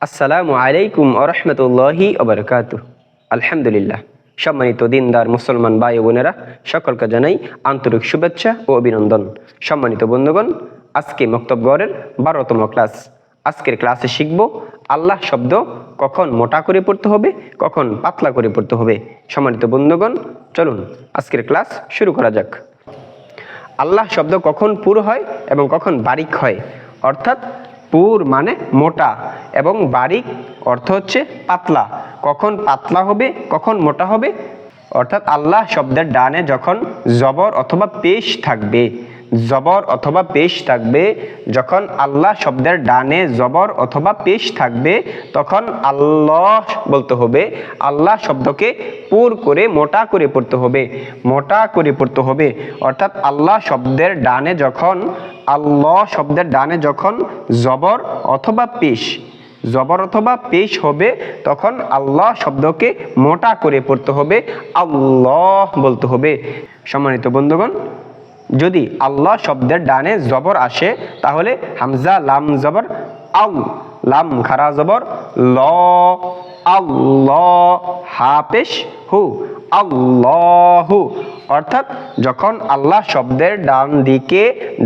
আসসালামু আলাইকুম ওয়া রাহমাতুল্লাহি ওয়া বারাকাতুহু। আলহামদুলিল্লাহ, সম্মানিত দিনদার মুসলমান ভাই ও বোনেরা, সকলকে জানাই আন্তরিক শুভেচ্ছা ও অভিনন্দন। সম্মানিত বন্ধুগণ, আজকে মক্তব গড়ের 12তম ক্লাস। আজকের ক্লাসে শিখব আল্লাহ শব্দ কখন মোটা করে পড়তে হবে, কখন পাতলা করে পড়তে হবে। সম্মানিত বন্ধুগণ, চলুন আজকের ক্লাস শুরু করা যাক। আল্লাহ শব্দ কখন পুরু হয় এবং কখন বারিক হয়, অর্থাৎ পুর মানে মোটা এবং বারিক অর্থ হচ্ছে পাতলা। কখন পাতলা হবে, কখন মোটা হবে, অর্থাৎ আল্লাহ শব্দের ডানে যখন জবর অথবা পেশ থাকবে, জবর অথবা পেশ থাকবে, যখন আল্লাহ শব্দের ডানে জবর অথবা পেশ থাকবে তখন আল্লাহ বলতে হবে। আল্লাহ শব্দকে পুর করে মোটা করে পড়তে হবে, মোটা করে পড়তে হবে। অর্থাৎ আল্লাহ শব্দের ডানে যখন, আল্লাহ শব্দের ডানে যখন জবর অথবা পেশ, জবর অথবা পেশ হবে তখন আল্লাহ শব্দকে মোটা করে পড়তে হবে, আল্লাহ বলতে হবে। সম্মানিত বন্ধুগণ, যদি আল্লাহ শব্দের ডানে জবর আসে তাহলে হামজা লাম জবর আল, লাম খারা জবর ল, আল্লাহ, হা পেশ হু, আল্লাহু। অর্থাৎ যখন আল্লাহ শব্দের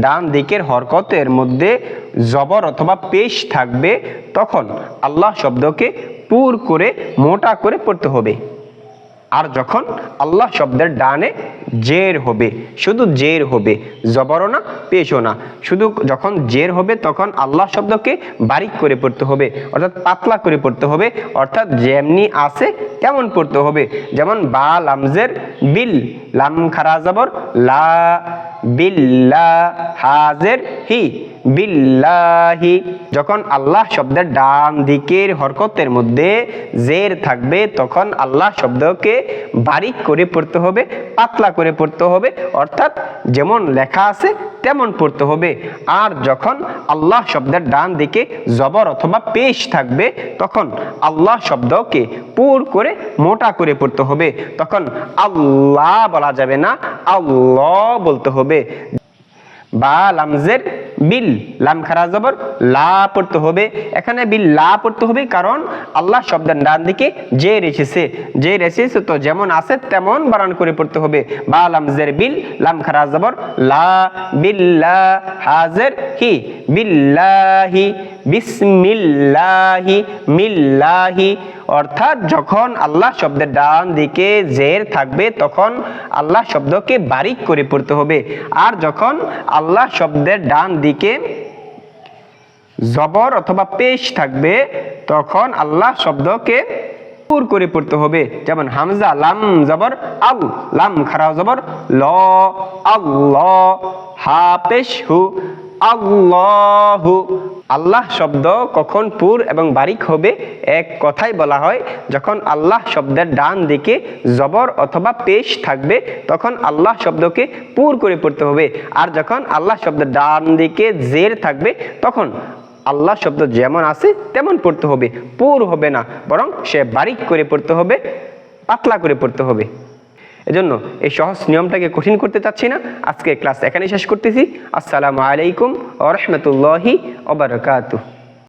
ডান দিকের হরকতের মধ্যে জবর অথবা পেশ থাকবে তখন আল্লাহ শব্দকে পুর করে মোটা করে পড়তে হবে। আর যখন আল্লাহ শব্দের ডানে জের হবে, শুধু জের হবে, জবরও না পেশও না, শুধু যখন জের হবে তখন আল্লাহ শব্দকে বারিক করে পড়তে হবে, অর্থাৎ পাতলা করে পড়তে হবে। অর্থাৎ যেমনি আছে তেমন পড়তে হবে। যেমন বা লামজের বিল, লাম খারা জবর লা, বিল্লা, হাজের হি, বিল্লাহি। যখন আল্লাহ শব্দের ডান দিকের হরকতের মধ্যে জের থাকবে তখন আল্লাহ শব্দকে বারিক করে পড়তে হবে, পাতলা করে পড়তে হবে, অর্থাৎ যেমন লেখা আছে তেমন পড়তে হবে। আর যখন আল্লাহ শব্দের ডান দিকে জবর অথবা পেশ থাকবে তখন আল্লাহ শব্দকে পুর করে মোটা করে পড়তে হবে। তখন আল্লাহ বলা যাবে না, আল্লাহ বলতে হবে। বা লামজের বিল, লাম খারা জবর লা পড়তে হবে। এখানে বিল লা পড়তে হবে কারণ আল্লাহ শব্দের ডান দিকে জের এসেছে, জের এসেছে তো যেমন আছে তেমন বানান করে পড়তে হবে। বা লামজের বিল, লাম খারা জবর লা, বিল্লা, হাজের হি, বিল্লাহি, বিসমিল্লাহি, মিল্লাহি। অর্থাৎ যখন আল্লাহ শব্দের ডান দিকে জের থাকবে তখন আল্লাহ শব্দকে বারিক করে পড়তে হবে। আর যখন আল্লাহ শব্দের ডান দিকে জবর অথবা পেশ থাকবে তখন আল্লাহ শব্দকে পুর করে পড়তে হবে। যেমন হামজা লাম জবর আল, লাম খারা জবর ল, আল্লাহ, হা পেশ হু, আল্লাহু। আল্লাহ শব্দ কখন পুর এবং বারিক হবে এক কথায় বলা হয় যখন আল্লাহ শব্দের ডান দিকে জবর অথবা পেশ থাকবে তখন আল্লাহ শব্দকে পুর করে পড়তে হবে। আর যখন আল্লাহ শব্দের ডান দিকে জের থাকবে তখন আল্লাহ শব্দ যেমন আছে তেমন পড়তে হবে, পুর হবে না, বরং সে বারিক করে পড়তে হবে, পাতলা করে পড়তে হবে। এজন্য এই সহজ নিয়মটাকে কঠিন করতে চাচ্ছি না। আজকে ক্লাস এখানেই শেষ করতেছি। আসসালামু আলাইকুম ওয়া রাহমাতুল্লাহি ওয়া বারাকাতুহু।